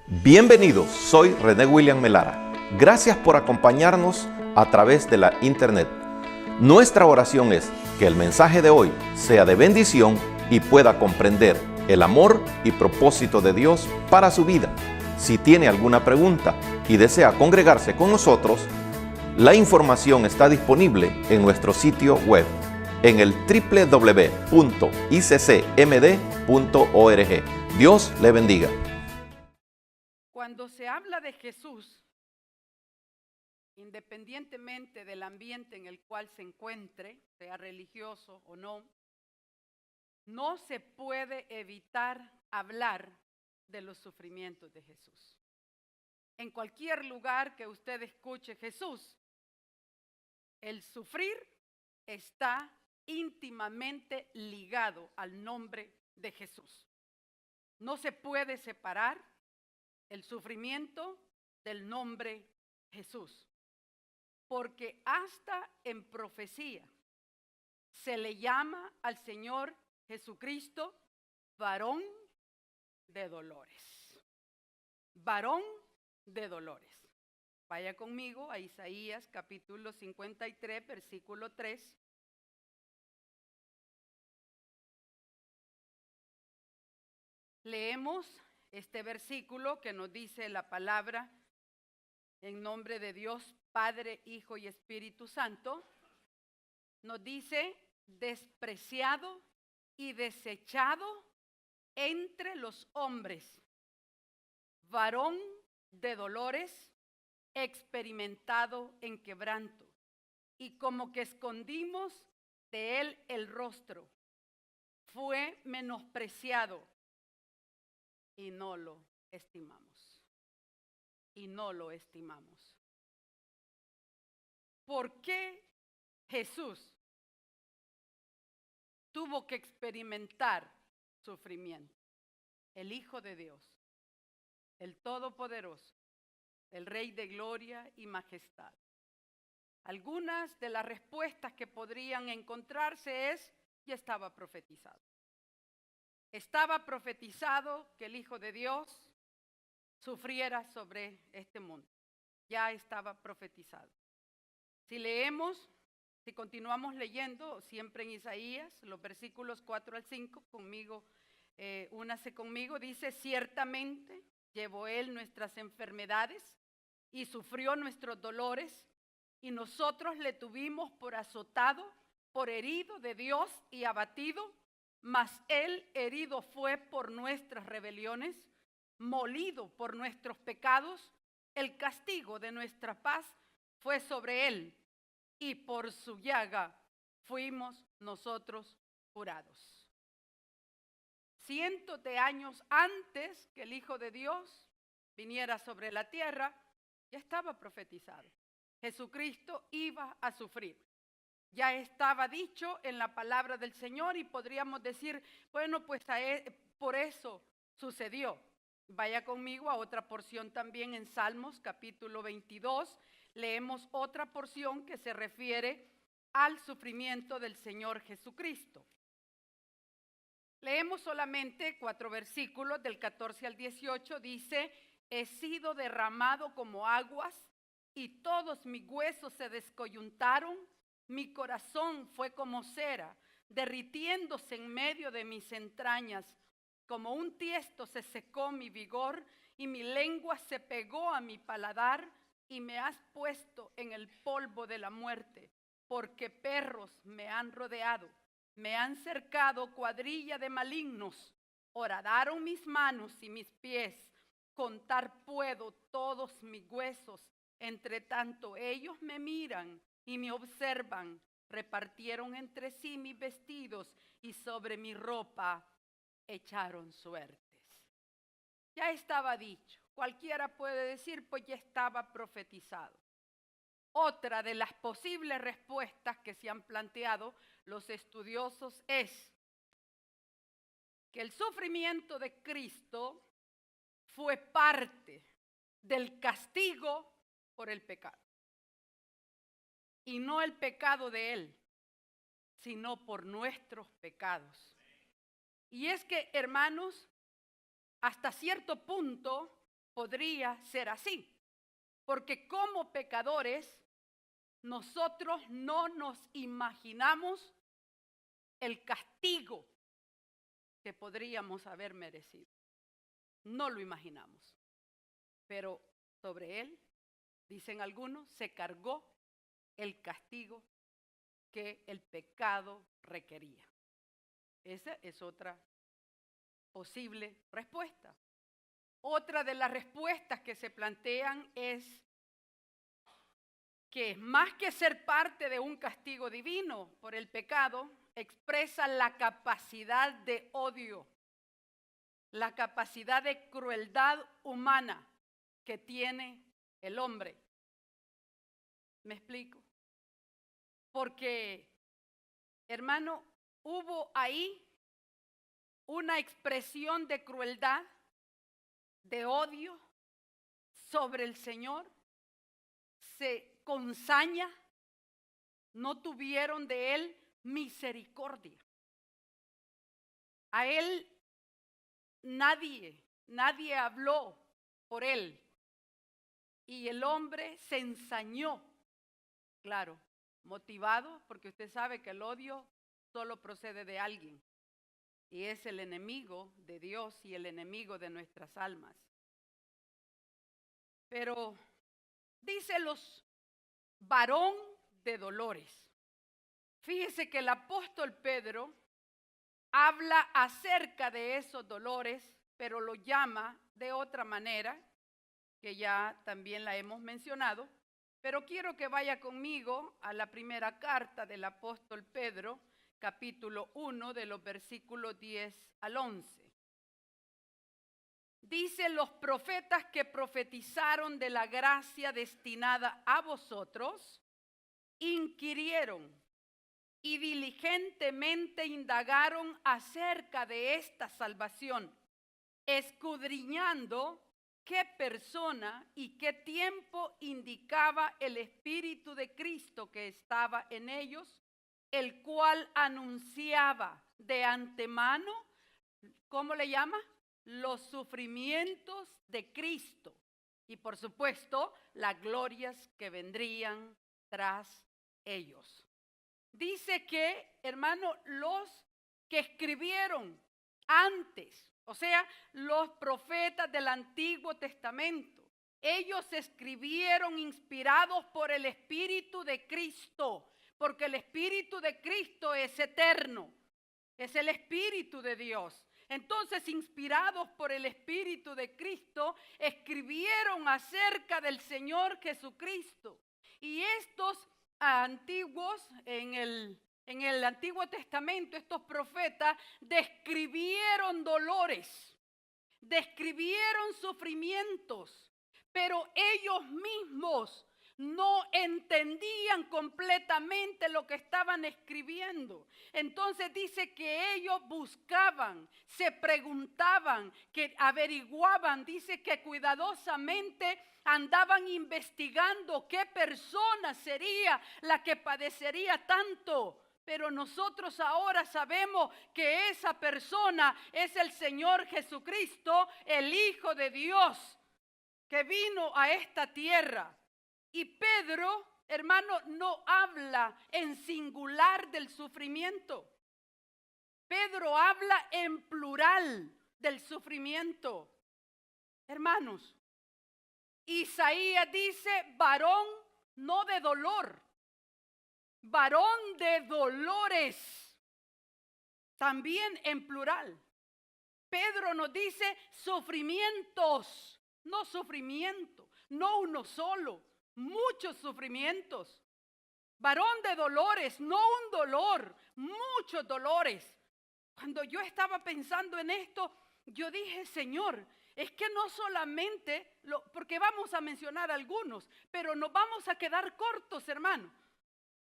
Bienvenidos, soy René William Melara. Gracias por acompañarnos a través de la internet. Nuestra oración es que el mensaje de hoy sea de bendición y pueda comprender el amor y propósito de Dios para su vida. Si tiene alguna pregunta y desea congregarse con nosotros, la información está disponible en nuestro sitio web en el www.iccmd.org. Dios le bendiga. Cuando se habla de Jesús, independientemente del ambiente en el cual se encuentre, sea religioso o no, no se puede evitar hablar de los sufrimientos de Jesús. En cualquier lugar que usted escuche Jesús, el sufrir está íntimamente ligado al nombre de Jesús. No se puede separar el sufrimiento del nombre Jesús, porque hasta en profecía se le llama al Señor Jesucristo varón de dolores. Varón de dolores. Vaya conmigo a Isaías capítulo 53, versículo 3. Leemos este versículo que nos dice la palabra en nombre de Dios, Padre, Hijo y Espíritu Santo. Nos dice, despreciado y desechado entre los hombres, varón de dolores, experimentado en quebranto, y como que escondimos de él el rostro, fue menospreciado y no lo estimamos. Y no lo estimamos. ¿Por qué Jesús tuvo que experimentar sufrimiento? El Hijo de Dios, el Todopoderoso, el Rey de gloria y majestad. Algunas de las respuestas que podrían encontrarse es, ya estaba profetizado. Estaba profetizado que el Hijo de Dios sufriera sobre este mundo. Ya estaba profetizado. Si leemos, si continuamos leyendo, siempre en Isaías, los versículos 4 al 5, conmigo, únase conmigo, dice, ciertamente llevó él nuestras enfermedades y sufrió nuestros dolores, y nosotros le tuvimos por azotado, por herido de Dios y abatido, mas él herido fue por nuestras rebeliones, molido por nuestros pecados, el castigo de nuestra paz fue sobre él, y por su llaga fuimos nosotros curados. Cientos de años antes que el Hijo de Dios viniera sobre la tierra, ya estaba profetizado. Jesucristo iba a sufrir. Ya estaba dicho en la palabra del Señor y podríamos decir, bueno, pues por eso sucedió. Vaya conmigo a otra porción también en Salmos capítulo 22. Leemos otra porción que se refiere al sufrimiento del Señor Jesucristo. Leemos solamente 4 versículos del 14 al 18. Dice, he sido derramado como aguas y todos mis huesos se descoyuntaron. Mi corazón fue como cera, derritiéndose en medio de mis entrañas. Como un tiesto se secó mi vigor y mi lengua se pegó a mi paladar, y me has puesto en el polvo de la muerte, porque perros me han rodeado, me han cercado cuadrilla de malignos. Horadaron mis manos y mis pies, contar puedo todos mis huesos. Entre tanto ellos me miran y me observan, repartieron entre sí mis vestidos y sobre mi ropa echaron suertes. Ya estaba dicho, cualquiera puede decir, pues ya estaba profetizado. Otra de las posibles respuestas que se han planteado los estudiosos es que el sufrimiento de Cristo fue parte del castigo por el pecado. Y no el pecado de Él, sino por nuestros pecados. Y es que, hermanos, hasta cierto punto, podría ser así, porque como pecadores nosotros no nos imaginamos el castigo que podríamos haber merecido. No lo imaginamos. Pero sobre él, dicen algunos, se cargó el castigo que el pecado requería. Esa es otra posible respuesta. Otra de las respuestas que se plantean es que más que ser parte de un castigo divino por el pecado, expresa la capacidad de odio, la capacidad de crueldad humana que tiene el hombre. ¿Me explico? Porque, hermano, hubo ahí una expresión de crueldad, de odio sobre el Señor. Con saña no tuvieron de él misericordia. A él nadie habló por él. Y el hombre se ensañó, claro, motivado, porque usted sabe que el odio solo procede de alguien. Y es el enemigo de Dios y el enemigo de nuestras almas. Pero dice los varón de dolores. Fíjese que el apóstol Pedro habla acerca de esos dolores, pero lo llama de otra manera, que ya también la hemos mencionado. Pero quiero que vaya conmigo a la primera carta del apóstol Pedro, capítulo 1, de los versículos 10 al 11. Dice: los profetas que profetizaron de la gracia destinada a vosotros, inquirieron y diligentemente indagaron acerca de esta salvación, escudriñando qué persona y qué tiempo indicaba el Espíritu de Cristo que estaba en ellos, el cual anunciaba de antemano, ¿cómo le llama? Los sufrimientos de Cristo y por supuesto las glorias que vendrían tras ellos. Dice que, hermano, los que escribieron antes, o sea, los profetas del Antiguo Testamento, ellos escribieron inspirados por el Espíritu de Cristo, porque el Espíritu de Cristo es eterno, es el Espíritu de Dios. Entonces, inspirados por el Espíritu de Cristo, escribieron acerca del Señor Jesucristo. Y estos antiguos, en el Antiguo Testamento, estos profetas describieron dolores, describieron sufrimientos, pero ellos mismos no entendían completamente lo que estaban escribiendo. Entonces dice que ellos buscaban, se preguntaban, que averiguaban, dice que cuidadosamente andaban investigando qué persona sería la que padecería tanto. Pero nosotros ahora sabemos que esa persona es el Señor Jesucristo, el Hijo de Dios, que vino a esta tierra. Y Pedro, hermano, no habla en singular del sufrimiento. Pedro habla en plural del sufrimiento. Hermanos, Isaías dice varón no de dolor, varón de dolores, también en plural. Pedro nos dice sufrimientos, no sufrimiento, no uno solo. Muchos sufrimientos, varón de dolores, no un dolor, muchos dolores. Cuando yo estaba pensando en esto, yo dije, Señor, es que no solamente, porque vamos a mencionar algunos, pero nos vamos a quedar cortos, hermano.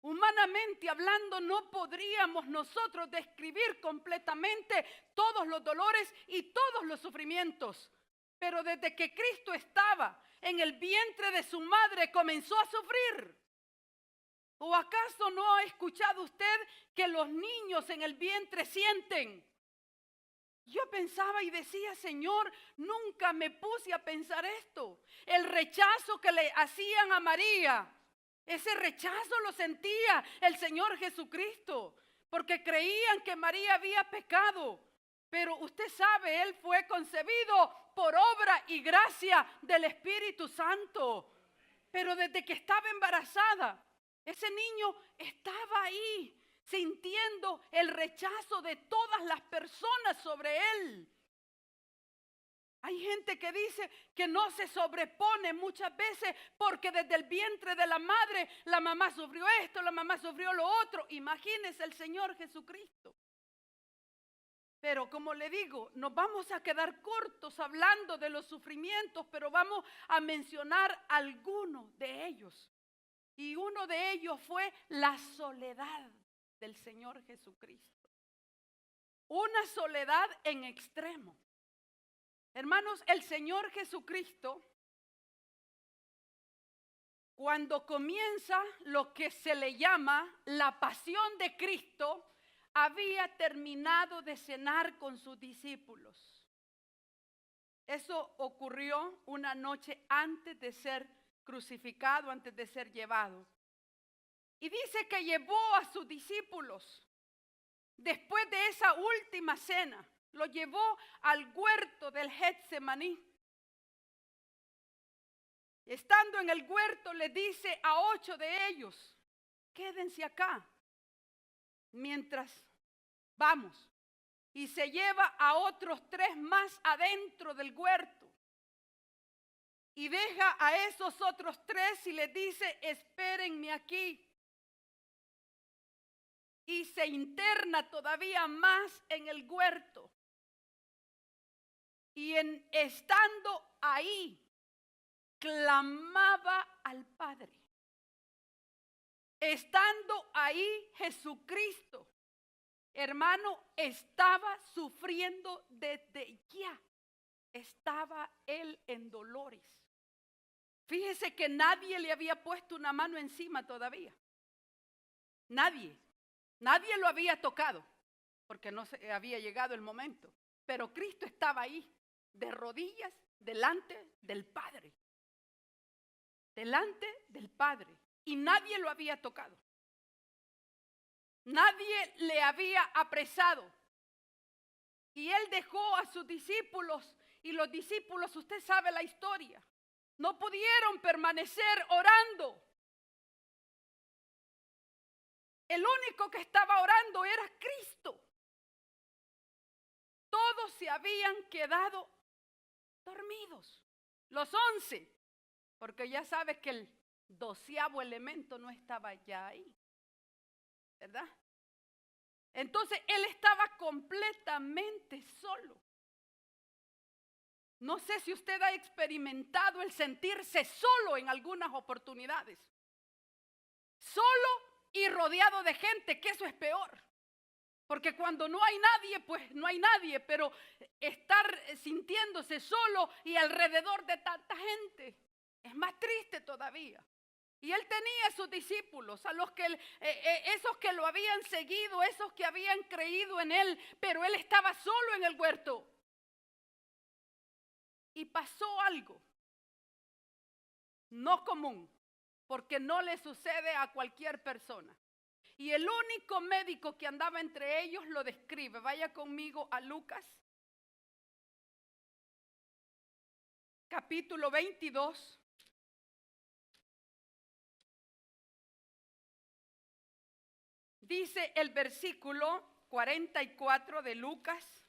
Humanamente hablando, no podríamos nosotros describir completamente todos los dolores y todos los sufrimientos. Pero desde que Cristo estaba en el vientre de su madre, comenzó a sufrir. ¿O acaso no ha escuchado usted que los niños en el vientre sienten? Yo pensaba y decía, Señor, nunca me puse a pensar esto. El rechazo que le hacían a María, ese rechazo lo sentía el Señor Jesucristo, porque creían que María había pecado. Pero usted sabe, Él fue concebido por obra y gracia del Espíritu Santo. Pero desde que estaba embarazada, ese niño estaba ahí, sintiendo el rechazo de todas las personas sobre él. Hay gente que dice que no se sobrepone muchas veces porque desde el vientre de la madre, la mamá sufrió esto, la mamá sufrió lo otro. Imagínese el Señor Jesucristo. Pero como le digo, nos vamos a quedar cortos hablando de los sufrimientos, pero vamos a mencionar algunos de ellos. Y uno de ellos fue la soledad del Señor Jesucristo. Una soledad en extremo. Hermanos, el Señor Jesucristo, cuando comienza lo que se le llama la pasión de Cristo, había terminado de cenar con sus discípulos. Eso ocurrió una noche antes de ser crucificado, antes de ser llevado. Y dice que llevó a sus discípulos, después de esa última cena, lo llevó al huerto del Getsemaní. Estando en el huerto, le dice a 8 de ellos, quédense acá mientras vamos. Y se lleva a otros 3 más adentro del huerto. Y deja a esos otros 3 y les dice, espérenme aquí. Y se interna todavía más en el huerto. Y estando ahí, clamaba al Padre. Estando ahí, Jesucristo, hermano, estaba sufriendo desde ya. Estaba él en dolores. Fíjese que nadie le había puesto una mano encima todavía. Nadie lo había tocado, porque no se había llegado el momento. Pero Cristo estaba ahí, de rodillas, delante del Padre. Delante del Padre. Y nadie lo había tocado. Nadie le había apresado. Y él dejó a sus discípulos. Y los discípulos, usted sabe la historia, no pudieron permanecer orando. El único que estaba orando era Cristo. Todos se habían quedado dormidos. Los 11. Porque ya sabes que el 12º elemento no estaba ya ahí. ¿Verdad? Entonces él estaba completamente solo. No sé si usted ha experimentado el sentirse solo en algunas oportunidades. Solo y rodeado de gente, que eso es peor. Porque cuando no hay nadie, pues no hay nadie, pero estar sintiéndose solo y alrededor de tanta gente es más triste todavía. Y él tenía a sus discípulos, a los que esos que lo habían seguido, esos que habían creído en él, pero él estaba solo en el huerto. Y pasó algo no común, porque no le sucede a cualquier persona. Y el único médico que andaba entre ellos lo describe. Vaya conmigo a Lucas, capítulo 22. Dice el versículo 44 de Lucas.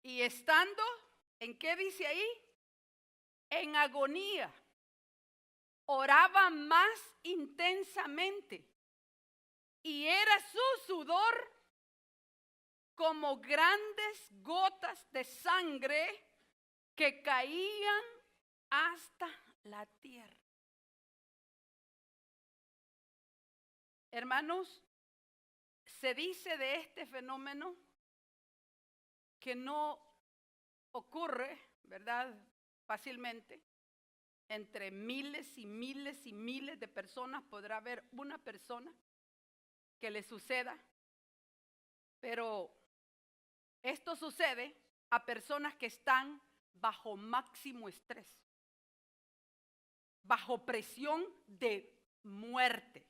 Y estando, ¿en qué dice ahí? En agonía. Oraba más intensamente. Y era su sudor como grandes gotas de sangre que caían hasta la tierra. Hermanos, se dice de este fenómeno que no ocurre, ¿verdad?, fácilmente. entre miles y miles y miles de personas podrá haber una persona que le suceda, pero esto sucede a personas que están bajo máximo estrés, bajo presión de muerte,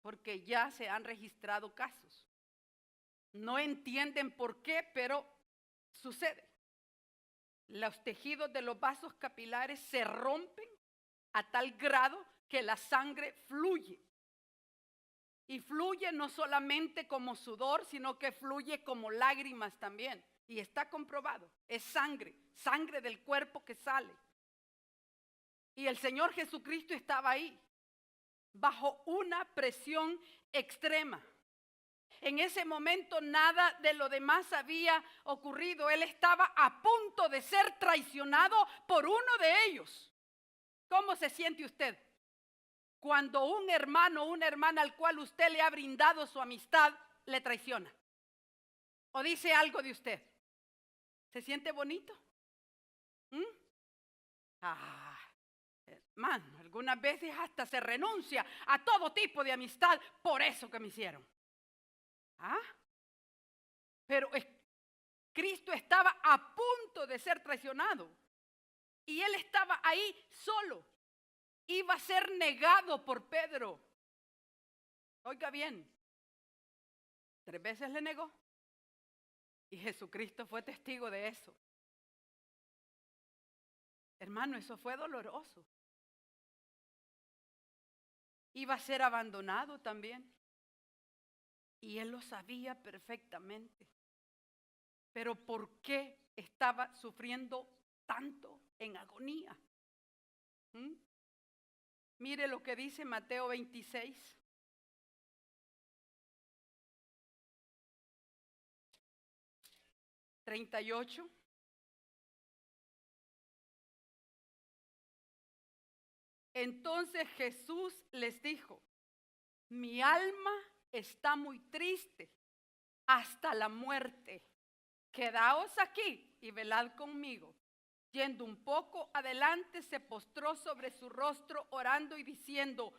porque ya se han registrado casos. No entienden por qué, pero sucede. Los tejidos de los vasos capilares se rompen a tal grado que la sangre fluye. Y fluye no solamente como sudor, sino que fluye como lágrimas también. Y está comprobado, es sangre, sangre del cuerpo que sale. Y el Señor Jesucristo estaba ahí, bajo una presión extrema. En ese momento nada de lo demás había ocurrido. Él estaba a punto de ser traicionado por uno de ellos. ¿Cómo se siente usted cuando un hermano o una hermana al cual usted le ha brindado su amistad le traiciona? ¿O dice algo de usted? ¿Se siente bonito? Hermano, algunas veces hasta se renuncia a todo tipo de amistad por eso que me hicieron. Pero Cristo estaba a punto de ser traicionado y él estaba ahí solo. Iba a ser negado por Pedro. Oiga bien, 3 veces le negó y Jesucristo fue testigo de eso. Hermano, eso fue doloroso. Iba a ser abandonado también. Y él lo sabía perfectamente. Pero ¿por qué estaba sufriendo tanto en agonía? Mire lo que dice Mateo 26. (38) Entonces Jesús les dijo: mi alma está muy triste hasta la muerte. Quedaos aquí y velad conmigo. Yendo un poco adelante, se postró sobre su rostro, orando y diciendo: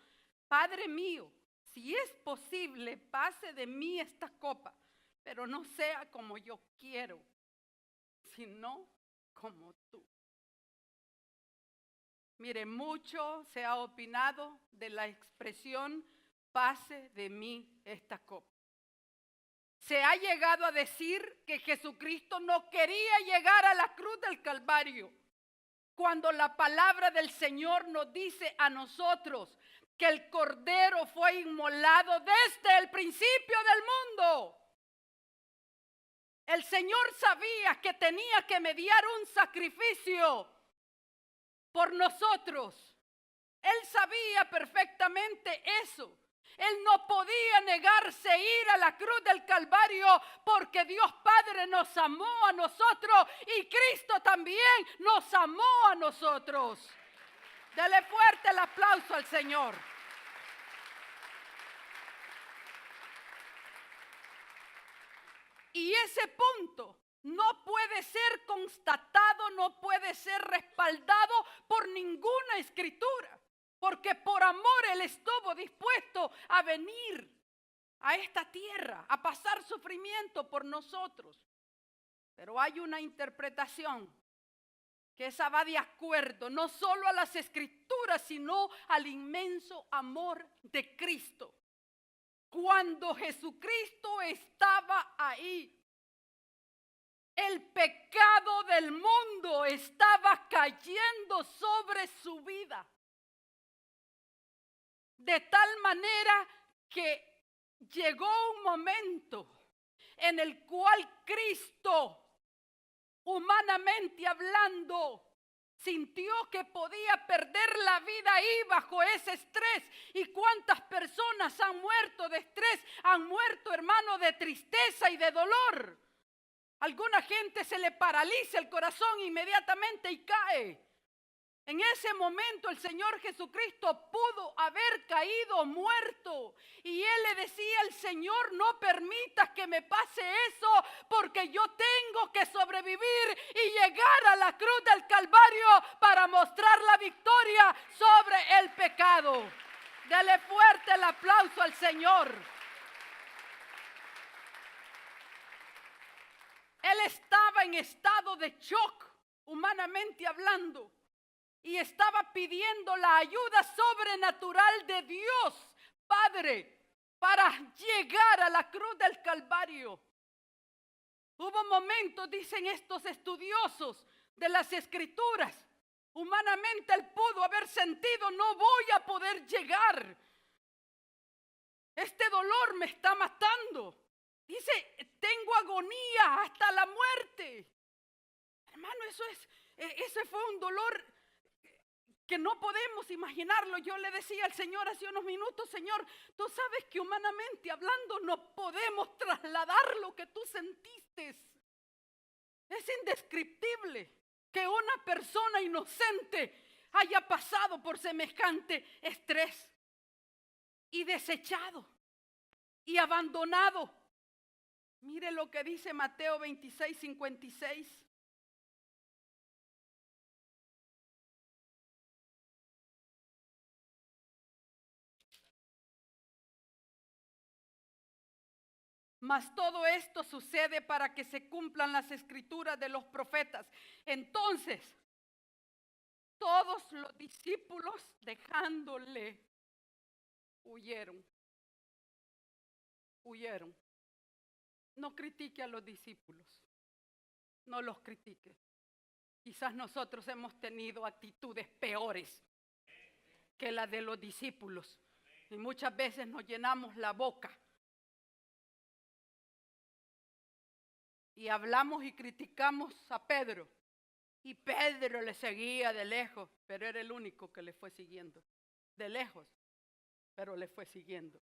Padre mío, si es posible, pase de mí esta copa, pero no sea como yo quiero, sino como tú. Mire, mucho se ha opinado de la expresión pase de mí esta copa. Se ha llegado a decir que Jesucristo no quería llegar a la cruz del Calvario, cuando la palabra del Señor nos dice a nosotros que el Cordero fue inmolado desde el principio del mundo. El Señor sabía que tenía que mediar un sacrificio por nosotros. Él sabía perfectamente eso. Él no podía negarse a ir a la cruz del Calvario porque Dios Padre nos amó a nosotros y Cristo también nos amó a nosotros. Dele fuerte el aplauso al Señor. Y ese punto no puede ser constatado, no puede ser respaldado por ninguna escritura. Porque por amor Él estuvo dispuesto a venir a esta tierra, a pasar sufrimiento por nosotros. Pero hay una interpretación que esa va de acuerdo, no solo a las escrituras, sino al inmenso amor de Cristo. Cuando Jesucristo estaba ahí, el pecado del mundo estaba cayendo sobre su vida. De tal manera que llegó un momento en el cual Cristo, humanamente hablando, sintió que podía perder la vida ahí bajo ese estrés. ¿Y cuántas personas han muerto de estrés? Han muerto, hermano, de tristeza y de dolor. Alguna gente se le paraliza el corazón inmediatamente y cae. En ese momento el Señor Jesucristo pudo haber caído muerto. Y Él le decía al Señor, no permitas que me pase eso, porque yo tengo que sobrevivir y llegar a la cruz del Calvario para mostrar la victoria sobre el pecado. Dele fuerte el aplauso al Señor. Él estaba en estado de shock, humanamente hablando, y estaba pidiendo la ayuda sobrenatural de Dios Padre para llegar a la cruz del Calvario. Hubo momentos, dicen estos estudiosos de las Escrituras, humanamente él pudo haber sentido: no voy a poder llegar. Este dolor me está matando. Dice: tengo agonía hasta la muerte. Hermano, ese fue un dolor que no podemos imaginarlo. Yo le decía al Señor hace unos minutos: Señor, tú sabes que humanamente hablando no podemos trasladar lo que tú sentiste. Es indescriptible que una persona inocente haya pasado por semejante estrés y desechado y abandonado. Mire lo que dice Mateo 26:56. Mas todo esto sucede para que se cumplan las escrituras de los profetas. Entonces, todos los discípulos, dejándole, huyeron. No critique a los discípulos. No los critique. Quizás nosotros hemos tenido actitudes peores que las de los discípulos. Y muchas veces nos llenamos la boca y hablamos y criticamos a Pedro. Y Pedro le seguía de lejos, pero era el único que le fue siguiendo. De lejos, pero le fue siguiendo.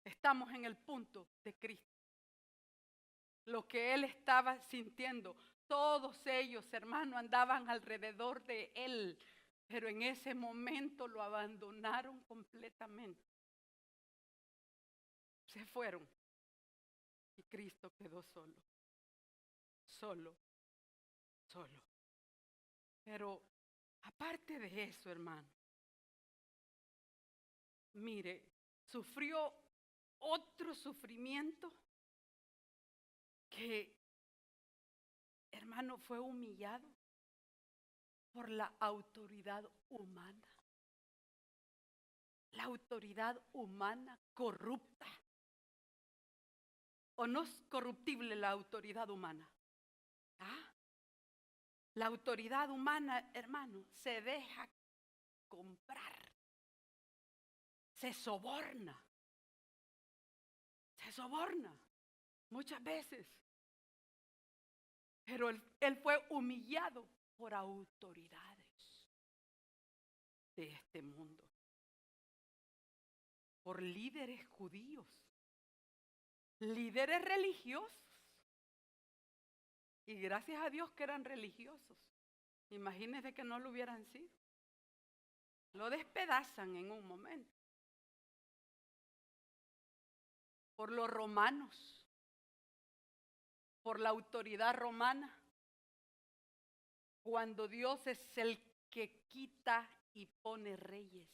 Estamos en el punto de Cristo. Lo que él estaba sintiendo, todos ellos, hermano, andaban alrededor de él, pero en ese momento lo abandonaron completamente. Se fueron. Y Cristo quedó solo. Pero aparte de eso, hermano, mire, sufrió otro sufrimiento que, hermano, fue humillado por la autoridad humana. La autoridad humana corrupta. ¿O no es corruptible la autoridad humana? La autoridad humana, hermano, se deja comprar. Se soborna muchas veces. Pero él fue humillado por autoridades de este mundo, por líderes judíos, líderes religiosos. Y gracias a Dios que eran religiosos. Imagínense que no lo hubieran sido. Lo despedazan en un momento. Por los romanos, por la autoridad romana, cuando Dios es el que quita y pone reyes.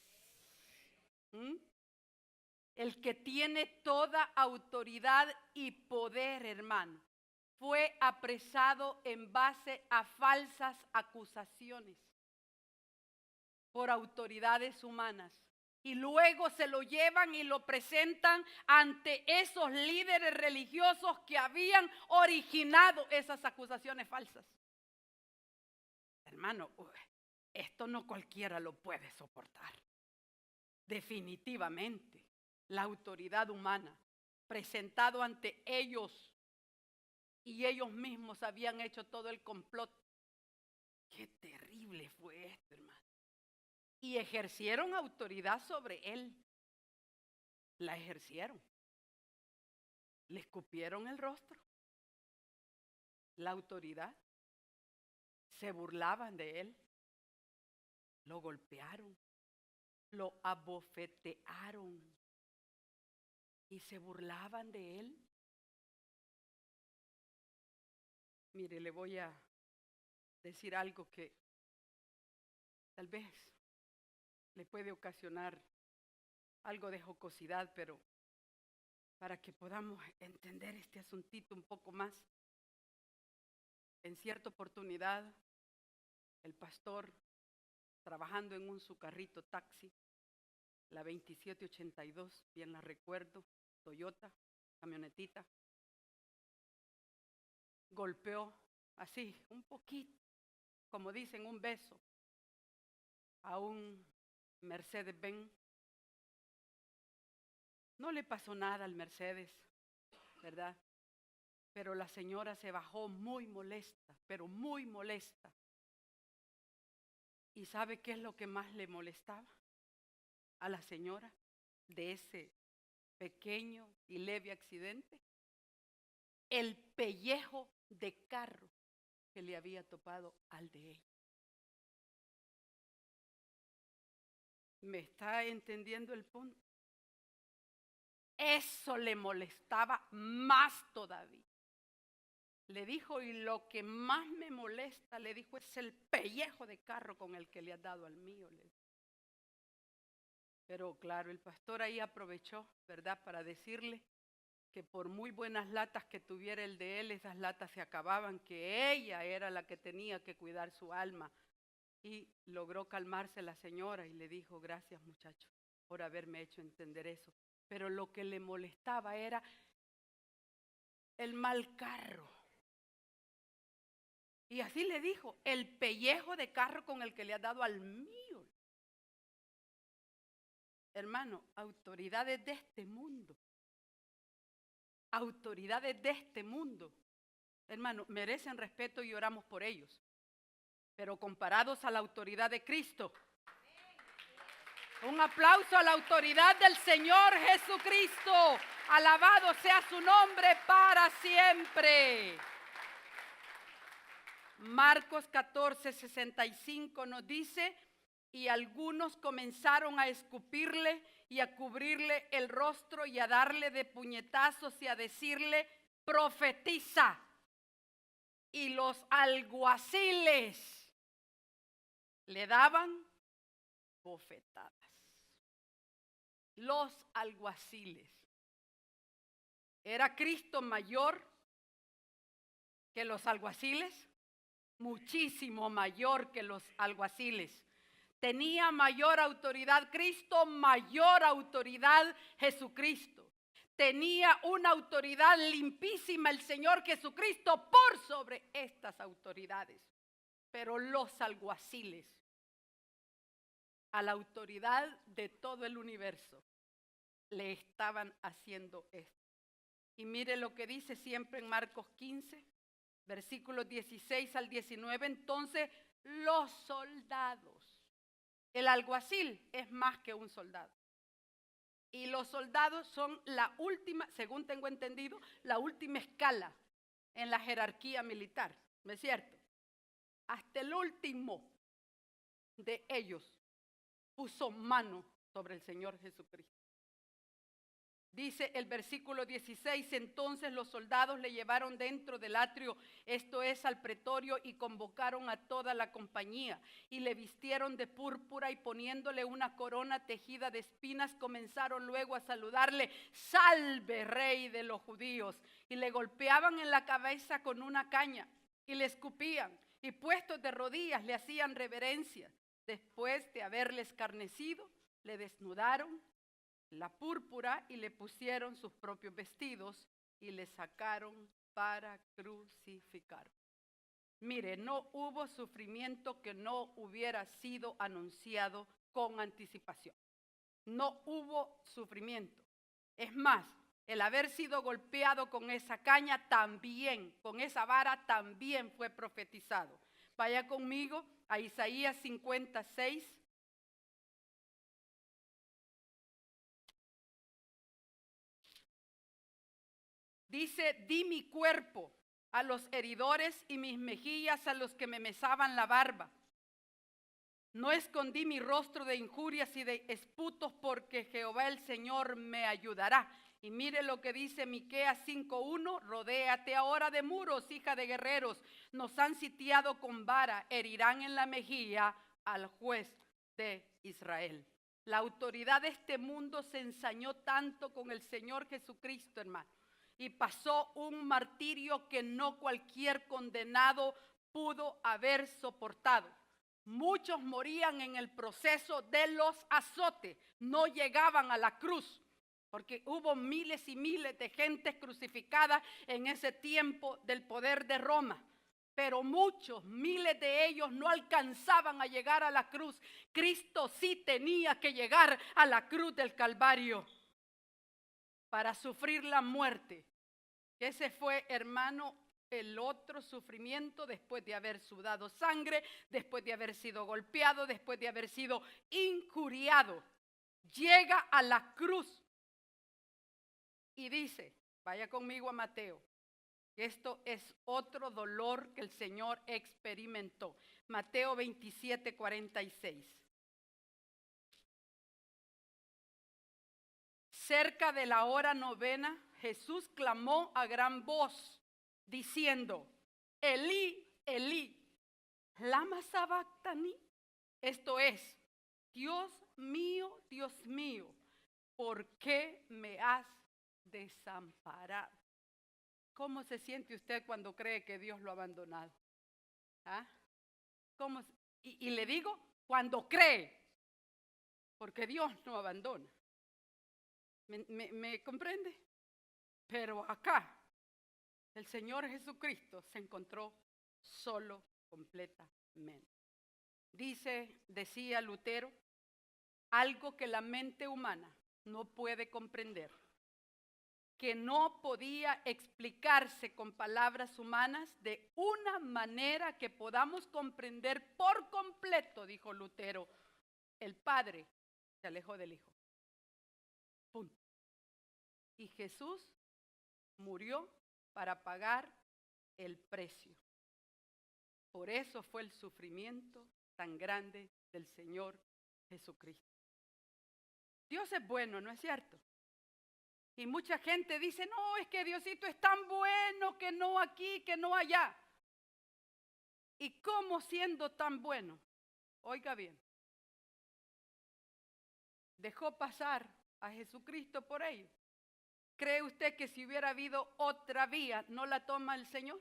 El que tiene toda autoridad y poder, hermano, fue apresado en base a falsas acusaciones por autoridades humanas. Y luego se lo llevan y lo presentan ante esos líderes religiosos que habían originado esas acusaciones falsas. Hermano, esto no cualquiera lo puede soportar. Definitivamente, la autoridad humana presentado ante ellos y ellos mismos habían hecho todo el complot. Qué terrible fue esto, hermano. Y ejercieron autoridad sobre él. La ejercieron. Le escupieron el rostro. La autoridad. Se burlaban de él. Lo golpearon. Lo abofetearon. y se burlaban de él. Mire, le voy a decir algo que tal vez le puede ocasionar algo de jocosidad, pero para que podamos entender este asuntito un poco más. En cierta oportunidad, el pastor, trabajando en su carrito taxi, la 2782, bien la recuerdo, Toyota, camionetita, golpeó así, un poquito, como dicen, un beso, a un Mercedes-Benz. No le pasó nada al Mercedes, ¿verdad? Pero la señora se bajó muy molesta, pero muy molesta. ¿Y sabe qué es lo que más le molestaba a la señora de ese pequeño y leve accidente? El pellejo de carro que le había topado al de ella. ¿Me está entendiendo el punto? Eso le molestaba más todavía. Le dijo, y lo que más me molesta, le dijo, es el pellejo de carro con el que le has dado al mío. Pero claro, el pastor ahí aprovechó, ¿verdad?, para decirle que por muy buenas latas que tuviera el de él, esas latas se acababan, que ella era la que tenía que cuidar su alma. Y logró calmarse la señora y le dijo, gracias muchacho por haberme hecho entender eso. Pero lo que le molestaba era el mal carro. Y así le dijo, el pellejo de carro con el que le has dado al mío. Hermano, autoridades de este mundo, hermano, merecen respeto y oramos por ellos. Pero comparados a la autoridad de Cristo, un aplauso a la autoridad del Señor Jesucristo. Alabado sea su nombre para siempre. Marcos 14:65 nos dice, y algunos comenzaron a escupirle y a cubrirle el rostro y a darle de puñetazos y a decirle, profetiza. Y los alguaciles le daban bofetadas. Los alguaciles. ¿Era Cristo mayor que los alguaciles? Muchísimo mayor que los alguaciles. Tenía mayor autoridad Cristo, mayor autoridad Jesucristo. Tenía una autoridad limpísima el Señor Jesucristo por sobre estas autoridades. Pero los alguaciles, a la autoridad de todo el universo, le estaban haciendo esto. Y mire lo que dice siempre en Marcos 15, versículos 16 al 19. Entonces los soldados, el alguacil es más que un soldado. Y los soldados son la última, según tengo entendido, la última escala en la jerarquía militar, ¿no es cierto? Hasta el último de ellos puso mano sobre el Señor Jesucristo. Dice el versículo 16, entonces los soldados le llevaron dentro del atrio, esto es al pretorio, y convocaron a toda la compañía, y le vistieron de púrpura y poniéndole una corona tejida de espinas, comenzaron luego a saludarle, salve rey de los judíos, y le golpeaban en la cabeza con una caña, y le escupían, y puestos de rodillas le hacían reverencia. Después de haberle escarnecido, le desnudaron la púrpura y le pusieron sus propios vestidos y le sacaron para crucificar. Mire, no hubo sufrimiento que no hubiera sido anunciado con anticipación. No hubo sufrimiento. Es más, el haber sido golpeado con esa caña también, con esa vara también fue profetizado. Vaya conmigo a Isaías 56. Dice, di mi cuerpo a los heridores y mis mejillas a los que me mesaban la barba. No escondí mi rostro de injurias y de esputos, porque Jehová el Señor me ayudará. Y mire lo que dice Miqueas 5:1: rodéate ahora de muros, hija de guerreros. Nos han sitiado con vara, herirán en la mejilla al juez de Israel. La autoridad de este mundo se ensañó tanto con el Señor Jesucristo, hermano, y pasó un martirio que no cualquier condenado pudo haber soportado. Muchos morían en el proceso de los azotes, no llegaban a la cruz, porque hubo miles y miles de gente crucificada en ese tiempo del poder de Roma. Pero muchos, miles de ellos no alcanzaban a llegar a la cruz. Cristo sí tenía que llegar a la cruz del Calvario para sufrir la muerte. Ese fue, hermano, el otro sufrimiento después de haber sudado sangre, después de haber sido golpeado, después de haber sido injuriado. Llega a la cruz y dice, vaya conmigo a Mateo. Esto es otro dolor que el Señor experimentó. Mateo 27:46. Cerca de la hora novena, Jesús clamó a gran voz, diciendo, Elí, Elí, lama sabactani. Esto es, Dios mío, ¿por qué me has desamparado? ¿Cómo se siente usted cuando cree que Dios lo ha abandonado? ¿Ah? ¿Cómo? Y le digo, cuando cree, porque Dios no abandona. ¿Me comprende? Pero acá, el Señor Jesucristo se encontró solo completamente. Decía Lutero, algo que la mente humana no puede comprender, que no podía explicarse con palabras humanas de una manera que podamos comprender por completo, dijo Lutero. El Padre se alejó del Hijo. Punto. Y Jesús murió para pagar el precio. Por eso fue el sufrimiento tan grande del Señor Jesucristo. Dios es bueno, ¿no es cierto? Y mucha gente dice, no, es que Diosito es tan bueno que no aquí, que no allá. ¿Y cómo siendo tan bueno? Oiga bien, dejó pasar a Jesucristo por ello. ¿Cree usted que si hubiera habido otra vía, no la toma el Señor?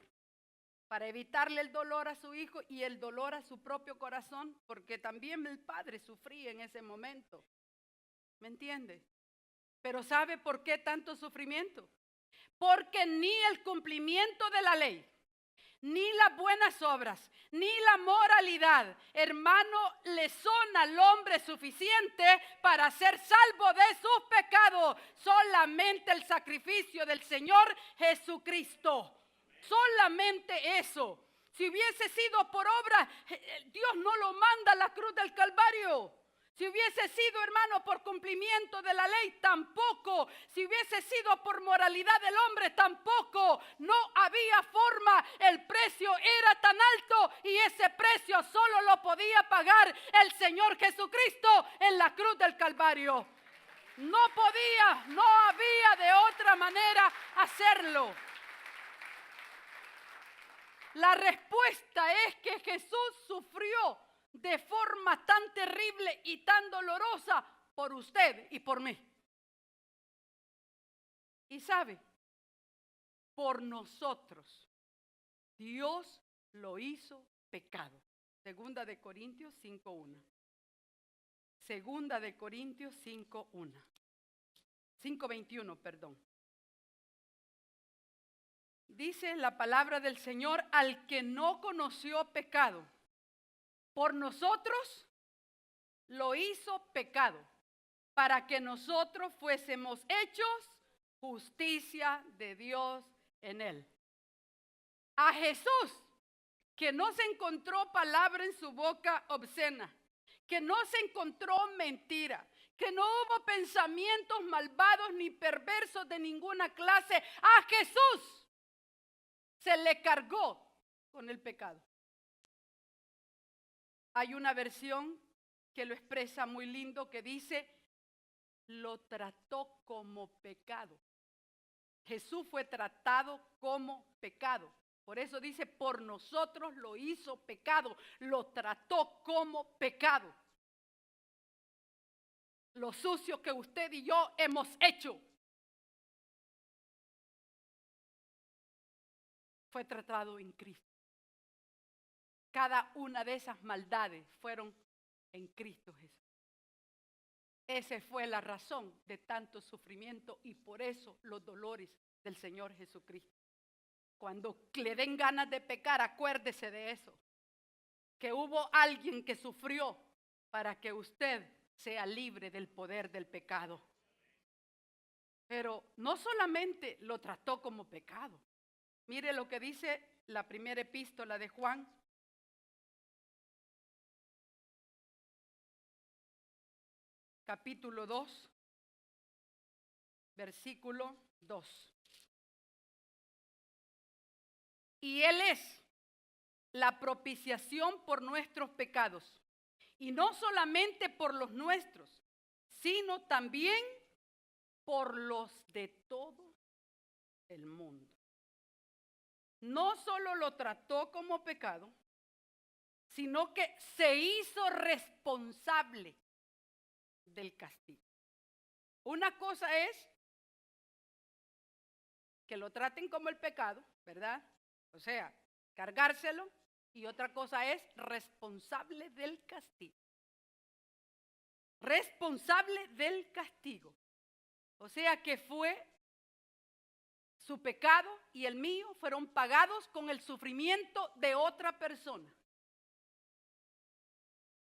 Para evitarle el dolor a su hijo y el dolor a su propio corazón, porque también el Padre sufría en ese momento. ¿Me entiende? Pero ¿sabe por qué tanto sufrimiento? Porque ni el cumplimiento de la ley, ni las buenas obras, ni la moralidad, hermano, le son al hombre suficiente para ser salvo de sus pecados. Solamente el sacrificio del Señor Jesucristo. Solamente eso. Si hubiese sido por obra, Dios no lo manda a la cruz del Calvario. Si hubiese sido, hermano, por cumplimiento de la ley, tampoco. Si hubiese sido por moralidad del hombre, tampoco. No había forma. El precio era tan alto y ese precio solo lo podía pagar el Señor Jesucristo en la cruz del Calvario. No podía, no había de otra manera hacerlo. La respuesta es que Jesús sufrió de forma tan terrible y tan dolorosa por usted y por mí. Y sabe, por nosotros, Dios lo hizo pecado. Segunda de Corintios 5:1. Segunda de Corintios 5:1. 5:21, perdón. Dice la palabra del Señor, al que no conoció pecado, por nosotros lo hizo pecado, para que nosotros fuésemos hechos justicia de Dios en él. A Jesús, que no se encontró palabra en su boca obscena, que no se encontró mentira, que no hubo pensamientos malvados ni perversos de ninguna clase, a Jesús se le cargó con el pecado. Hay una versión que lo expresa muy lindo que dice, lo trató como pecado. Jesús fue tratado como pecado. Por eso dice, por nosotros lo hizo pecado, lo trató como pecado. Lo sucio que usted y yo hemos hecho fue tratado en Cristo. Cada una de esas maldades fueron en Cristo Jesús. Esa fue la razón de tanto sufrimiento y por eso los dolores del Señor Jesucristo. Cuando le den ganas de pecar, acuérdese de eso. Que hubo alguien que sufrió para que usted sea libre del poder del pecado. Pero no solamente lo trató como pecado. Mire lo que dice la primera epístola de Juan. Capítulo 2, versículo 2. Y Él es la propiciación por nuestros pecados. Y no solamente por los nuestros, sino también por los de todo el mundo. No solo lo trató como pecado, sino que se hizo responsable del castigo. Una cosa es que lo traten como el pecado, ¿verdad? O sea, cargárselo, y otra cosa es responsable del castigo. Responsable del castigo. O sea que fue su pecado y el mío fueron pagados con el sufrimiento de otra persona.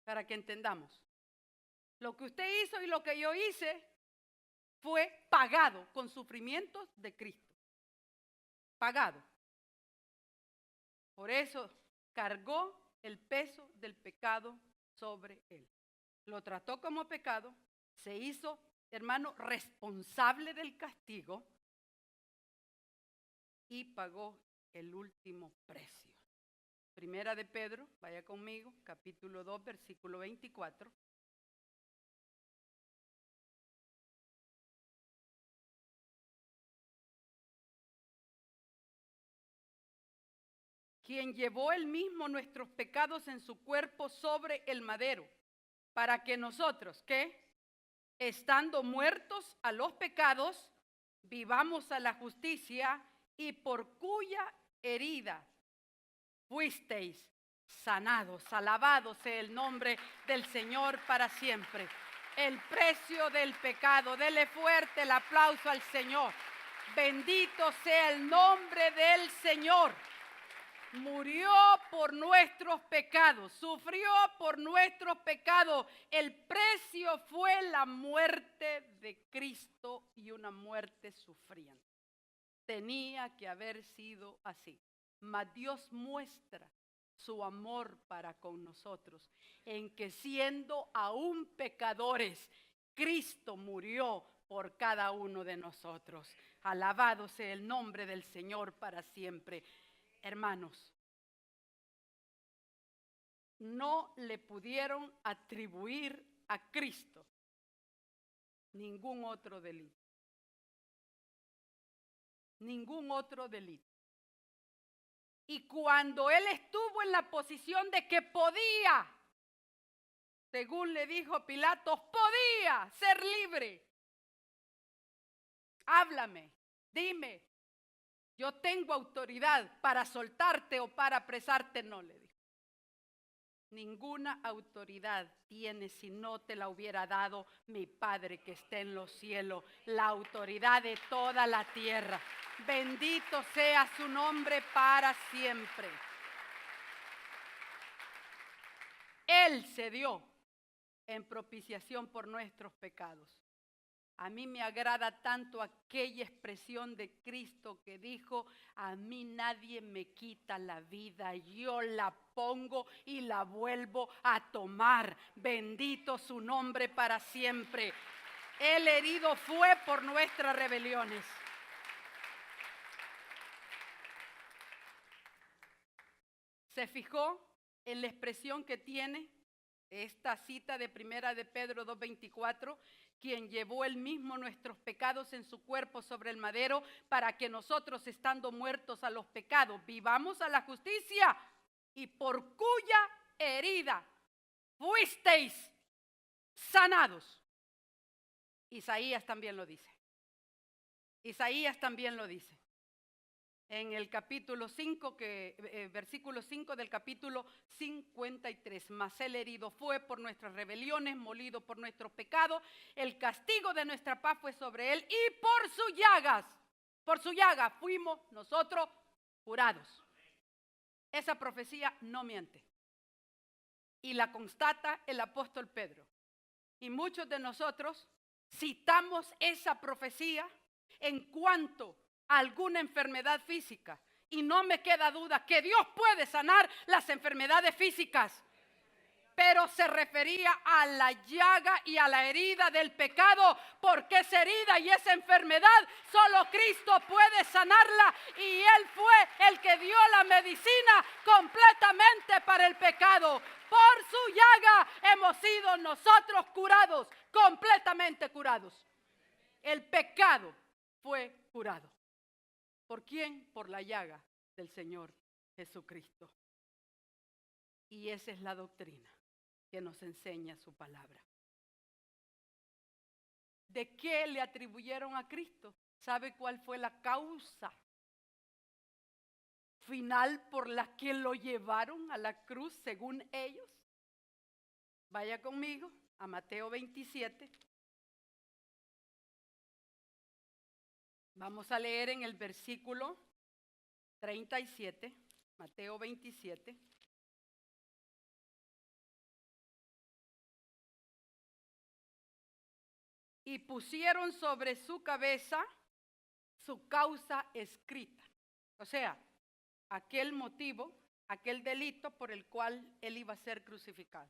Para que entendamos. Lo que usted hizo y lo que yo hice fue pagado con sufrimientos de Cristo. Pagado. Por eso cargó el peso del pecado sobre él. Lo trató como pecado, se hizo, hermano, responsable del castigo y pagó el último precio. Primera de Pedro, vaya conmigo, capítulo 2, versículo 24. Quien llevó él mismo nuestros pecados en su cuerpo sobre el madero, para que nosotros, ¿qué? Estando muertos a los pecados, vivamos a la justicia, y por cuya herida fuisteis sanados. Alabado sea el nombre del Señor para siempre. El precio del pecado, dele fuerte el aplauso al Señor. Bendito sea el nombre del Señor. Murió por nuestros pecados, sufrió por nuestros pecados. El precio fue la muerte de Cristo y una muerte sufriente. Tenía que haber sido así. Mas Dios muestra su amor para con nosotros en que siendo aún pecadores, Cristo murió por cada uno de nosotros. Alabado sea el nombre del Señor para siempre. Hermanos, no le pudieron atribuir a Cristo ningún otro delito. Ningún otro delito. Y cuando él estuvo en la posición de que podía, según le dijo Pilatos, podía ser libre. Háblame, dime. Yo tengo autoridad para soltarte o para apresarte, no le dijo. Ninguna autoridad tiene si no te la hubiera dado mi Padre que está en los cielos, la autoridad de toda la tierra. Bendito sea su nombre para siempre. Él se dio en propiciación por nuestros pecados. A mí me agrada tanto aquella expresión de Cristo que dijo, a mí nadie me quita la vida, yo la pongo y la vuelvo a tomar. Bendito su nombre para siempre. El herido fue por nuestras rebeliones. ¿Se fijó en la expresión que tiene esta cita de Primera de Pedro 2:24, quien llevó él mismo nuestros pecados en su cuerpo sobre el madero, para que nosotros, estando muertos a los pecados, vivamos a la justicia, y por cuya herida fuisteis sanados. Isaías también lo dice. Isaías también lo dice. En el capítulo 5, versículo 5 del capítulo 53. Mas él herido fue por nuestras rebeliones, molido por nuestros pecados. El castigo de nuestra paz fue sobre él, y por su llaga fuimos nosotros curados. Esa profecía no miente. Y la constata el apóstol Pedro. Y muchos de nosotros citamos esa profecía en cuanto a alguna enfermedad física. Y no me queda duda que Dios puede sanar las enfermedades físicas. Pero se refería a la llaga y a la herida del pecado, porque esa herida y esa enfermedad solo Cristo puede sanarla, y Él fue el que dio la medicina completamente para el pecado. Por su llaga hemos sido nosotros curados, completamente curados. El pecado fue curado. ¿Por quién? Por la llaga del Señor Jesucristo. Y esa es la doctrina que nos enseña su palabra. ¿De qué le atribuyeron a Cristo? ¿Sabe cuál fue la causa final por la que lo llevaron a la cruz según ellos? Vaya conmigo a Mateo 27. Vamos a leer en el versículo 37, Mateo 27. Y pusieron sobre su cabeza su causa escrita. O sea, aquel motivo, aquel delito por el cual él iba a ser crucificado.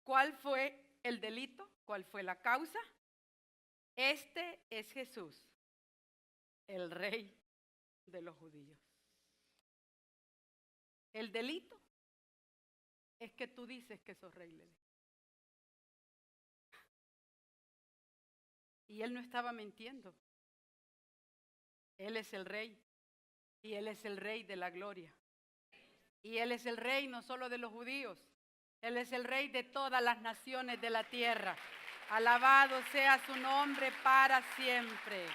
¿Cuál fue el delito? ¿Cuál fue la causa? Este es Jesús, el rey de los judíos. El delito es que tú dices que sos rey, Lele. Y él no estaba mintiendo. Él es el rey. Y él es el rey de la gloria. Y él es el rey no solo de los judíos. Él es el rey de todas las naciones de la tierra. Alabado sea su nombre para siempre.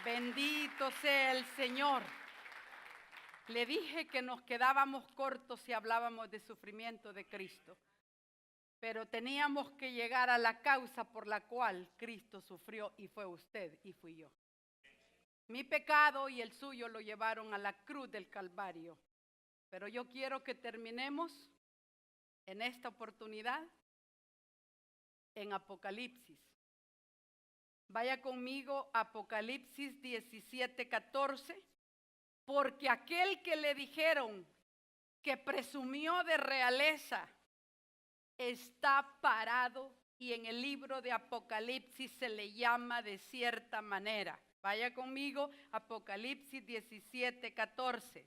Bendito sea el Señor. Le dije que nos quedábamos cortos si hablábamos de sufrimiento de Cristo. Pero teníamos que llegar a la causa por la cual Cristo sufrió, y fue usted y fui yo. Mi pecado y el suyo lo llevaron a la cruz del Calvario. Pero yo quiero que terminemos en esta oportunidad en Apocalipsis. Vaya conmigo a Apocalipsis 17:14, porque aquel que le dijeron que presumió de realeza está parado, y en el libro de Apocalipsis se le llama de cierta manera. Vaya conmigo, Apocalipsis 17:14.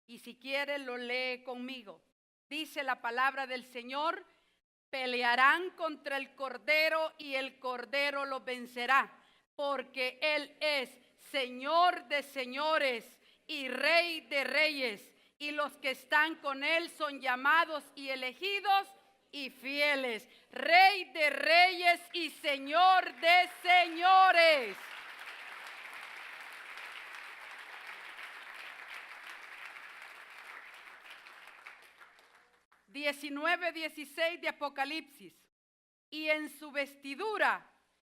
Y si quiere lo lee conmigo. Dice la palabra del Señor: pelearán contra el Cordero y el Cordero los vencerá, porque Él es Señor de señores y Rey de reyes, y los que están con Él son llamados y elegidos y fieles. Rey de reyes y Señor de señores. (19:16) de Apocalipsis. Y en su vestidura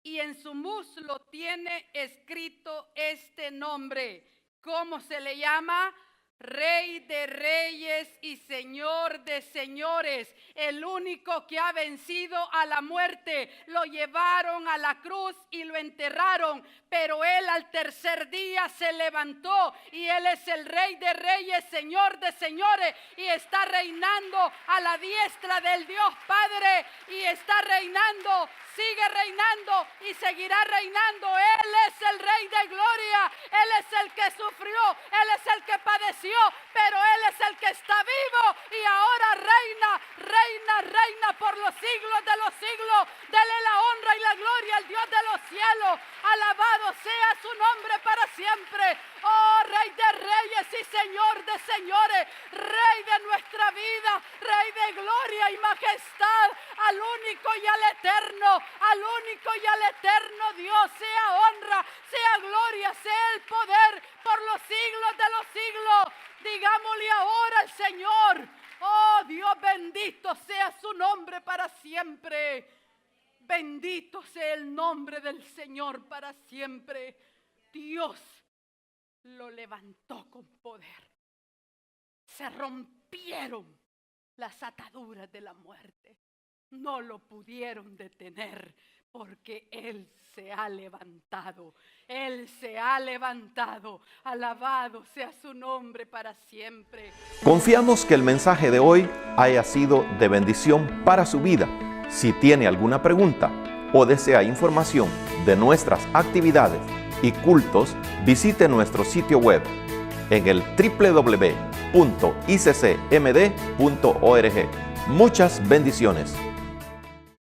y en su muslo tiene escrito este nombre. ¿Cómo se le llama? Rey de reyes y Señor de señores, el único que ha vencido a la muerte. Lo llevaron a la cruz y lo enterraron, pero Él al tercer día se levantó, y Él es el Rey de reyes, Señor de señores, y está reinando a la diestra del Dios Padre, y está reinando, sigue reinando y seguirá reinando. Él es el Rey de gloria, Él es el que sufrió, Él es el que padeció, pero Él es el que está vivo, y sea su nombre para siempre. Oh, Rey de reyes y Señor de señores, Rey de nuestra vida, Rey de gloria y majestad, al único y al eterno, Dios, sea honra, sea gloria, sea el poder por los siglos de los siglos. Digámosle ahora al Señor, oh Dios, bendito sea su nombre para siempre. Bendito sea el nombre del Señor para siempre. Dios lo levantó con poder. Se rompieron las ataduras de la muerte. No lo pudieron detener porque Él se ha levantado. Él se ha levantado. Alabado sea su nombre para siempre. Confiamos que el mensaje de hoy haya sido de bendición para su vida. Si tiene alguna pregunta o desea información de nuestras actividades y cultos, visite nuestro sitio web en el www.iccmd.org. Muchas bendiciones.